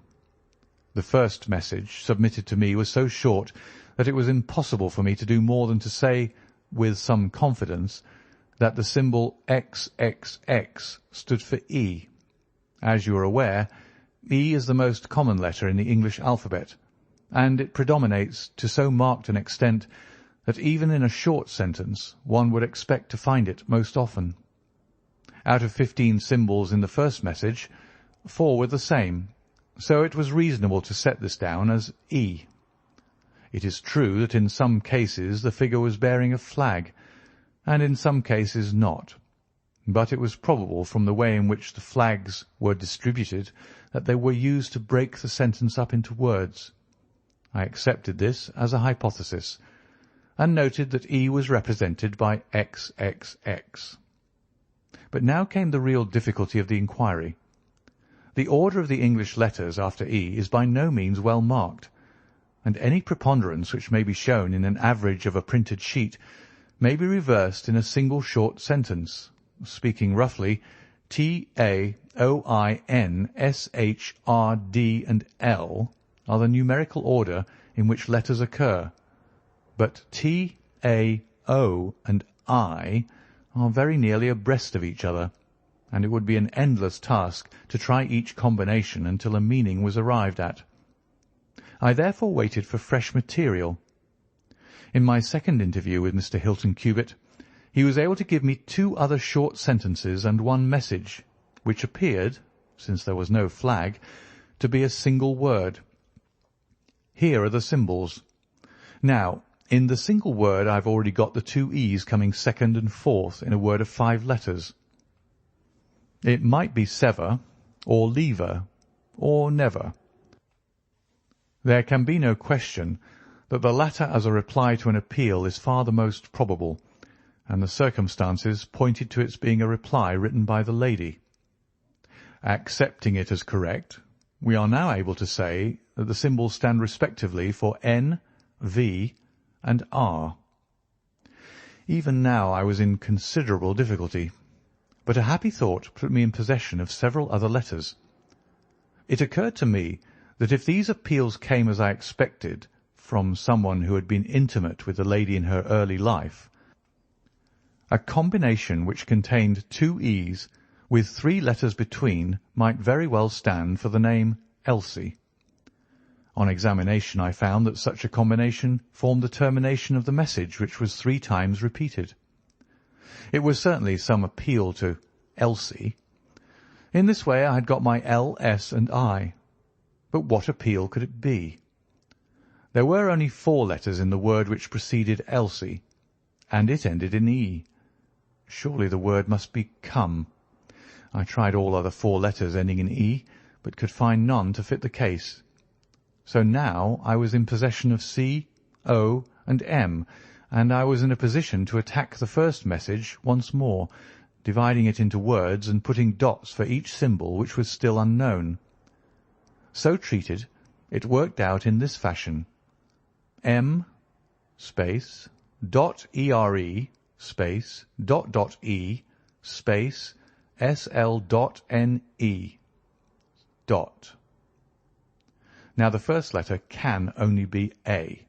The first message submitted to me was so short that it was impossible for me to do more than to say, with some confidence, that the symbol XXX stood for E. As you are aware, E is the most common letter in the English alphabet, and it predominates to so marked an extent that even in a short sentence one would expect to find it most often. Out of 15 symbols in the first message, 4 were the same, so it was reasonable to set this down as E. It is true that in some cases the figure was bearing a flag, and in some cases not, but it was probable from the way in which the flags were distributed that they were used to break the sentence up into words. I accepted this as a hypothesis, and noted that E was represented by XXX. But now came the real difficulty of the inquiry. The order of the English letters after E is by no means well marked, and any preponderance which may be shown in an average of a printed sheet may be reversed in a single short sentence. Speaking roughly, T, A, O, I, N, S, H, R, D, and L are the numerical order in which letters occur, but T, A, O, and I are very nearly abreast of each other, and it would be an endless task to try each combination until a meaning was arrived at. I therefore waited for fresh material. In my second interview with Mr. Hilton Cubitt, he was able to give me 2 other short sentences and 1 message, which appeared, since there was no flag, to be a single word. Here are the symbols. Now, in the single word I've already got the 2 E's coming second and fourth in a word of 5 letters. It might be sever, or lever, or never. There can be no question that the latter as a reply to an appeal is far the most probable, and the circumstances pointed to its being a reply written by the lady. Accepting it as correct, we are now able to say that the symbols stand respectively for N, V, and R. Even now I was in considerable difficulty, but a happy thought put me in possession of several other letters. It occurred to me that if these appeals came as I expected, from someone who had been intimate with the lady in her early life, a combination which contained 2 E's with 3 letters between might very well stand for the name Elsie. On examination I found that such a combination formed the termination of the message, which was 3 times repeated. It was certainly some appeal to Elsie. In this way I had got my L, S, and I. But what appeal could it be? There were only 4 letters in the word which preceded Elsie, and it ended in E. Surely the word must be come. I tried all other 4 letters ending in E, but could find none to fit the case. So now I was in possession of C, O, and M, and I was in a position to attack the first message once more, dividing it into words and putting dots for each symbol which was still unknown. So treated, it worked out in this fashion: M, space, dot ERE, space, dot E, space, SL dot NE, dot. Now the first letter can only be A,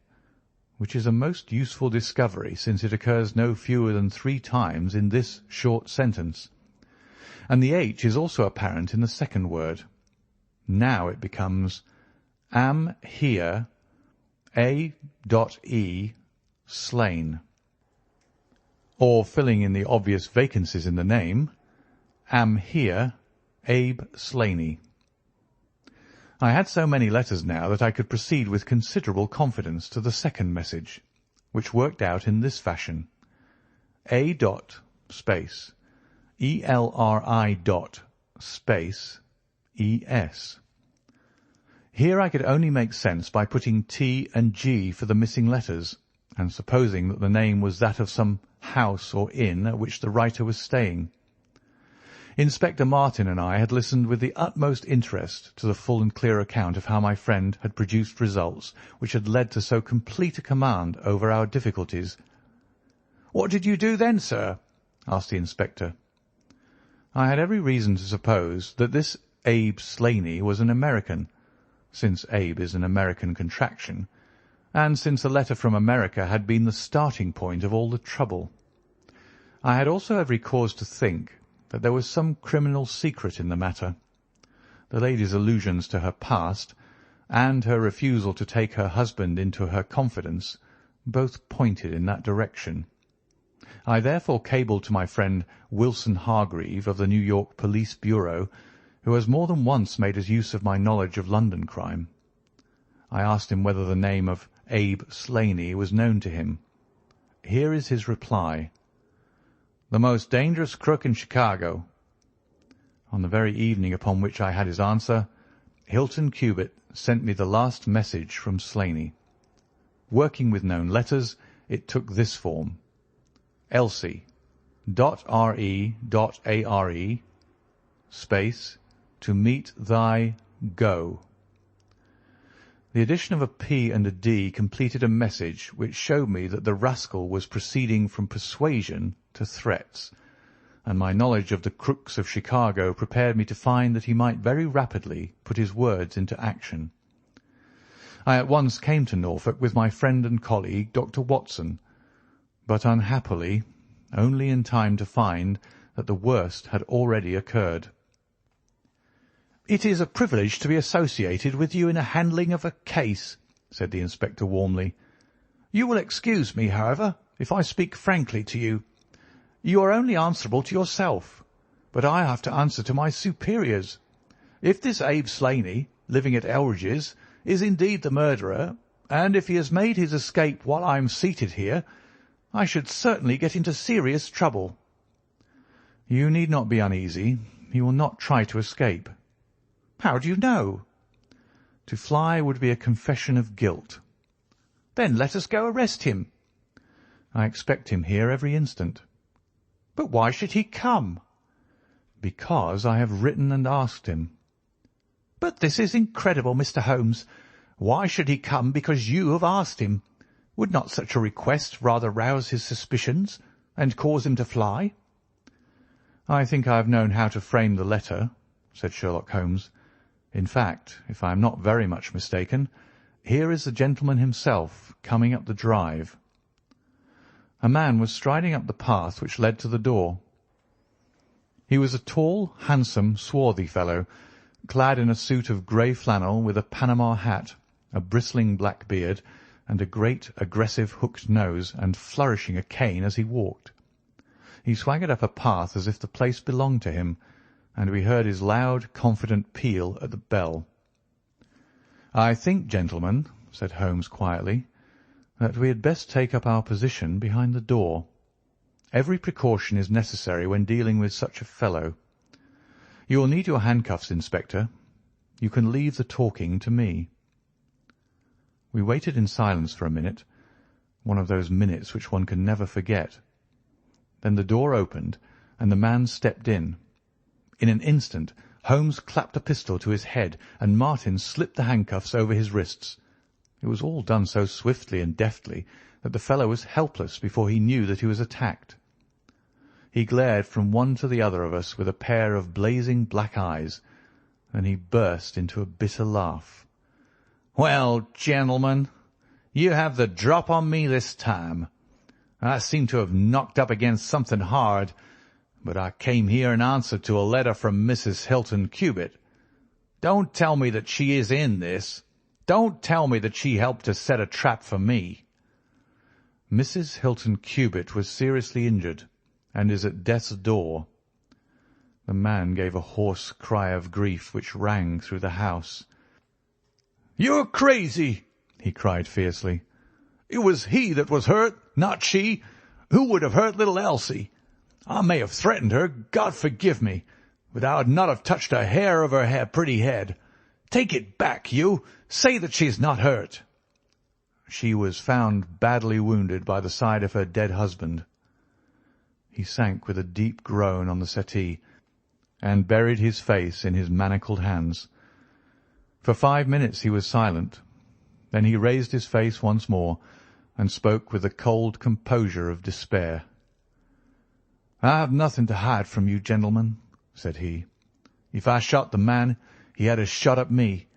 which is a most useful discovery, since it occurs no fewer than 3 times in this short sentence. And the H is also apparent in the second word. Now it becomes am here A.E slain. Or, filling in the obvious vacancies in the name, am here Abe Slaney. I had so many letters now that I could proceed with considerable confidence to the second message, which worked out in this fashion: A. dot, space, ELRI dot, space, ES. Here I could only make sense by putting T and G for the missing letters, and supposing that the name was that of some house or inn at which the writer was staying. Inspector Martin and I had listened with the utmost interest to the full and clear account of how my friend had produced results which had led to so complete a command over our difficulties. "What did you do then, sir?" asked the inspector. I had every reason to suppose that this Abe Slaney was an American, since Abe is an American contraction, and since a letter from America had been the starting point of all the trouble. I had also every cause to think that there was some criminal secret in the matter. The lady's allusions to her past, and her refusal to take her husband into her confidence, both pointed in that direction. I therefore cabled to my friend Wilson Hargreave of the New York Police Bureau, who has more than once made his use of my knowledge of London crime. I asked him whether the name of Abe Slaney was known to him. Here is his reply: "The most dangerous crook in Chicago." On the very evening upon which I had his answer, Hilton Cubitt sent me the last message from Slaney. Working with known letters, it took this form: Elsie, .re.are, space, to meet thy go. The addition of a P and a D completed a message which showed me that the rascal was proceeding from persuasion to threats, and my knowledge of the crooks of Chicago prepared me to find that he might very rapidly put his words into action. I at once came to Norfolk with my friend and colleague, Dr. Watson, but unhappily only in time to find that the worst had already occurred. "It is a privilege to be associated with you in the handling of a case," said the inspector warmly. You will excuse me, however, if I speak frankly to you. You are only answerable to yourself, but I have to answer to my superiors. If this Abe Slaney, living at Elridge's, is indeed the murderer, and if he has made his escape while I am seated here, I should certainly get into serious trouble." "You need not be uneasy. He will not try to escape." "How do you know?" "To fly would be a confession of guilt." "Then let us go arrest him." "I expect him here every instant." "But why should he come?" "Because I have written and asked him." "But this is incredible, Mr. Holmes. Why should he come because you have asked him? Would not such a request rather rouse his suspicions and cause him to fly?" "I think I have known how to frame the letter," said Sherlock Holmes. "In fact, if I am not very much mistaken, here is the gentleman himself coming up the drive." A man was striding up the path which led to the door. He was a tall, handsome, swarthy fellow, clad in a suit of grey flannel with a Panama hat, a bristling black beard, and a great, aggressive hooked nose, and flourishing a cane as he walked. He swaggered up a path as if the place belonged to him, and we heard his loud, confident peal at the bell. "I think, gentlemen," said Holmes quietly, "that we had best take up our position behind the door. Every precaution is necessary when dealing with such a fellow. You will need your handcuffs, Inspector. You can leave the talking to me." We waited in silence for a minute, one of those minutes which one can never forget. Then the door opened, and the man stepped in. In an instant Holmes clapped a pistol to his head, and Martin slipped the handcuffs over his wrists. It was all done so swiftly and deftly that the fellow was helpless before he knew that he was attacked. He glared from one to the other of us with a pair of blazing black eyes. Then he burst into a bitter laugh. "Well, gentlemen, you have the drop on me this time. I seem to have knocked up against something hard, but I came here in answer to a letter from Mrs. Hilton Cubitt. Don't tell me that she is in this. Don't tell me that she helped to set a trap for me." "Mrs. Hilton Cubitt was seriously injured, and is at death's door." The man gave a hoarse cry of grief which rang through the house. "You're crazy!" he cried fiercely. "It was he that was hurt, not she. Who would have hurt little Elsie? I may have threatened her, God forgive me, but I would not have touched a hair of her pretty head. Take it back, you. Say that she is not hurt." "She was found badly wounded by the side of her dead husband." He sank with a deep groan on the settee, and buried his face in his manacled hands. For 5 minutes he was silent. Then he raised his face once more, and spoke with the cold composure of despair. "I have nothing to hide from you, gentlemen," said he. "If I shot the man, he had a shot at me,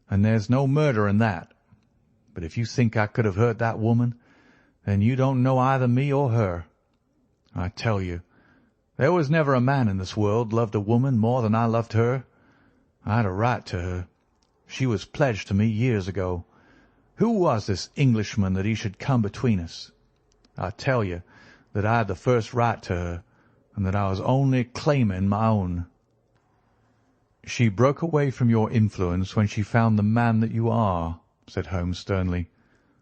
and there's no murder in that. But if you think I could have hurt that woman, then you don't know either me or her. I tell you, there was never a man in this world loved a woman more than I loved her. I had a right to her. She was pledged to me years ago. Who was this Englishman that he should come between us? I tell you that I had the first right to her, and that I was only claiming my own." "She broke away from your influence when she found the man that you are," said Holmes sternly.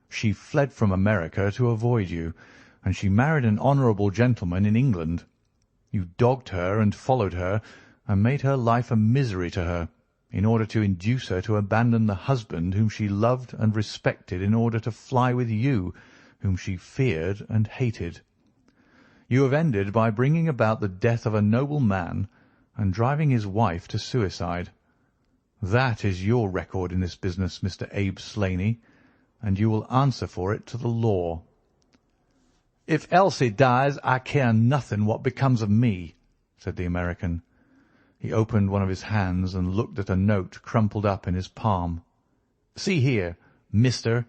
"She fled from America to avoid you, and she married an honourable gentleman in England. You dogged her and followed her, and made her life a misery to her, in order to induce her to abandon the husband whom she loved and respected in order to fly with you, whom she feared and hated. You have ended by bringing about the death of a noble man and driving his wife to suicide. That is your record in this business, Mr. Abe Slaney, and you will answer for it to the law." "If Elsie dies, I care nothing what becomes of me," said the American. He opened one of his hands and looked at a note crumpled up in his palm. "See here, mister,"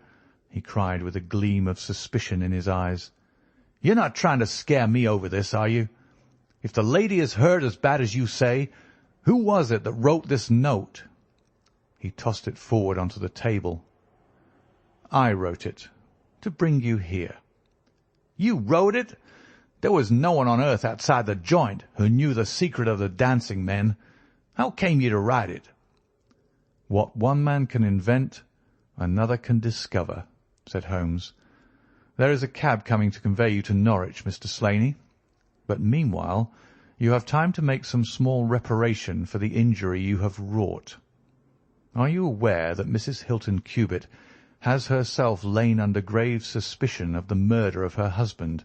he cried with a gleam of suspicion in his eyes. "You're not trying to scare me over this, are you? If the lady is hurt as bad as you say, who was it that wrote this note?" He tossed it forward onto the table. "I wrote it. to bring you here." "You wrote it? There was no one on earth outside the joint who knew the secret of the dancing men. How came you to write it?" "What one man can invent, another can discover," said Holmes. "There is a cab coming to convey you to Norwich, Mr. Slaney. But meanwhile you have time to make some small reparation for the injury you have wrought. Are you aware that Mrs. Hilton Cubitt has herself lain under grave suspicion of the murder of her husband,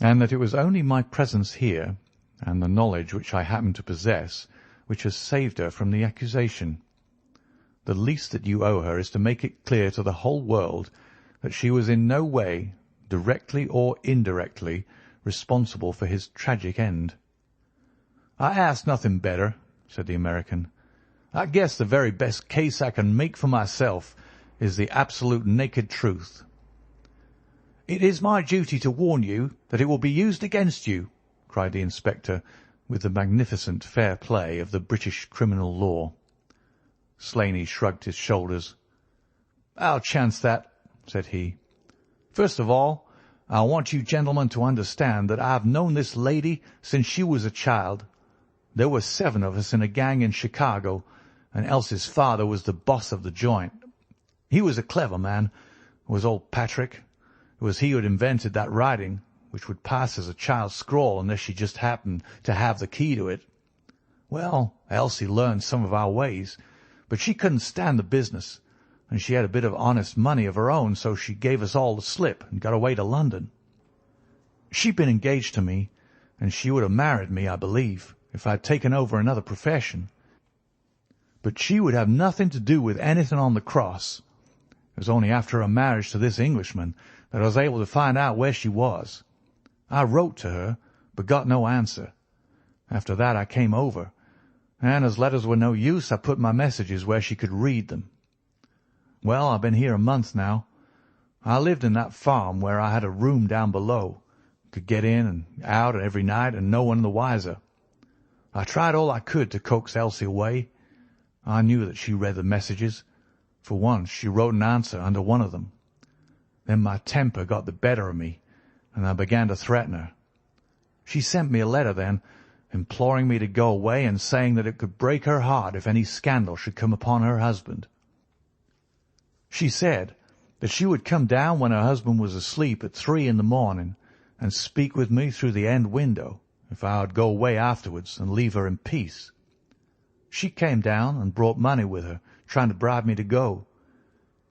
and that it was only my presence here, and the knowledge which I happen to possess, which has saved her from the accusation? The least that you owe her is to make it clear to the whole world that she was in no way, directly or indirectly, responsible for his tragic end." "I ask nothing better," said the American. "I guess the very best case I can make for myself is the absolute naked truth." "It is my duty to warn you that it will be used against you," cried the inspector, with the magnificent fair play of the British criminal law. Slaney shrugged his shoulders. "I'll chance that," said he. "First of all, I want you gentlemen to understand that I have known this lady since she was a child. There were 7 of us in a gang in Chicago, and Elsie's father was the boss of the joint. He was a clever man, was old Patrick. It was he who had invented that writing, which would pass as a child's scrawl unless she just happened to have the key to it. Well, Elsie learned some of our ways, but she couldn't stand the business, and she had a bit of honest money of her own, so she gave us all the slip and got away to London. She'd been engaged to me, and she would have married me, I believe, if I had taken over another profession. But she would have nothing to do with anything on the cross. It was only after her marriage to this Englishman that I was able to find out where she was. I wrote to her, but got no answer. After that I came over, and as letters were no use, I put my messages where she could read them. Well, I've been here a month now. I lived in that farm where I had a room down below, could get in and out every night and no one the wiser. I tried all I could to coax Elsie away. I knew that she read the messages. For once she wrote an answer under one of them. Then my temper got the better of me, and I began to threaten her. She sent me a letter then, imploring me to go away and saying that it could break her heart if any scandal should come upon her husband. She said that she would come down when her husband was asleep at 3 in the morning and speak with me through the end window if I would go away afterwards and leave her in peace. She came down and brought money with her, trying to bribe me to go.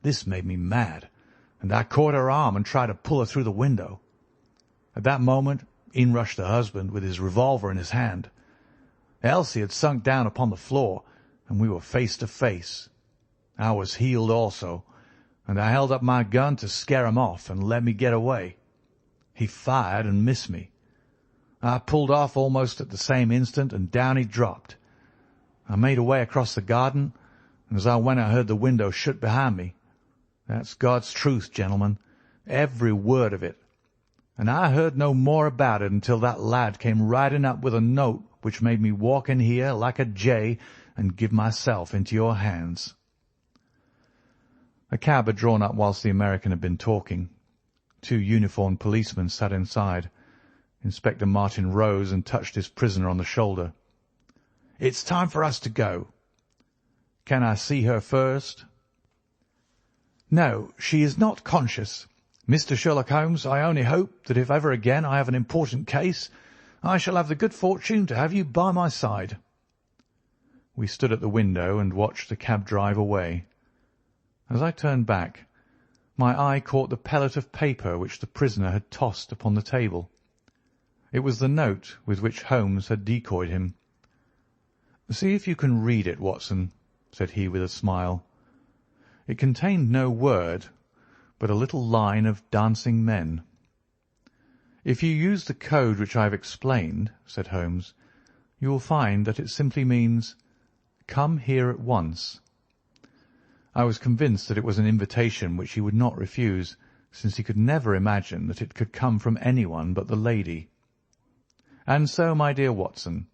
This made me mad, and I caught her arm and tried to pull her through the window. At that moment in rushed the husband with his revolver in his hand. Elsie had sunk down upon the floor, and we were face to face. I was healed also, and I held up my gun to scare him off and let me get away. He fired and missed me. I pulled off almost at the same instant, and down he dropped. I made away across the garden, and as I went I heard the window shut behind me. That's God's truth, gentlemen, every word of it. And I heard no more about it until that lad came riding up with a note which made me walk in here like a jay and give myself into your hands." A cab had drawn up whilst the American had been talking. 2 uniformed policemen sat inside. Inspector Martin rose and touched his prisoner on the shoulder. "It's time for us to go." "Can I see her first?" "No, she is not conscious. Mr. Sherlock Holmes, I only hope that if ever again I have an important case, I shall have the good fortune to have you by my side." We stood at the window and watched the cab drive away. As I turned back, my eye caught the pellet of paper which the prisoner had tossed upon the table. It was the note with which Holmes had decoyed him. "See if you can read it, Watson," said he with a smile. It contained no word, but a little line of dancing men. "If you use the code which I have explained," said Holmes, "you will find that it simply means, 'Come here at once.'" I was convinced that it was an invitation which he would not refuse, since he could never imagine that it could come from anyone but the lady. And so, my dear Watson,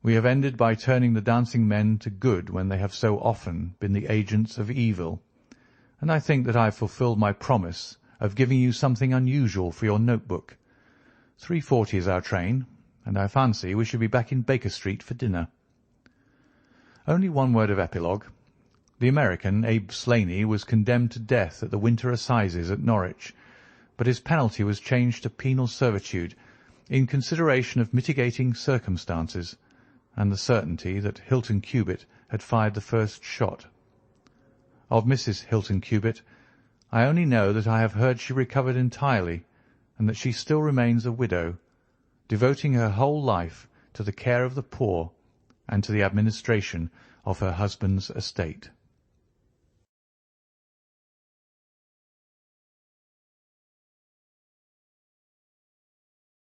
we have ended by turning the dancing men to good when they have so often been the agents of evil, and I think that I have fulfilled my promise of giving you something unusual for your notebook. 3:40 is our train, and I fancy we shall be back in Baker Street for dinner. Only one word of epilogue. The American, Abe Slaney, was condemned to death at the Winter Assizes at Norwich, but his penalty was changed to penal servitude in consideration of mitigating circumstances and the certainty that Hilton Cubitt had fired the first shot. Of Mrs. Hilton Cubitt, I only know that I have heard she recovered entirely, and that she still remains a widow, devoting her whole life to the care of the poor and to the administration of her husband's estate.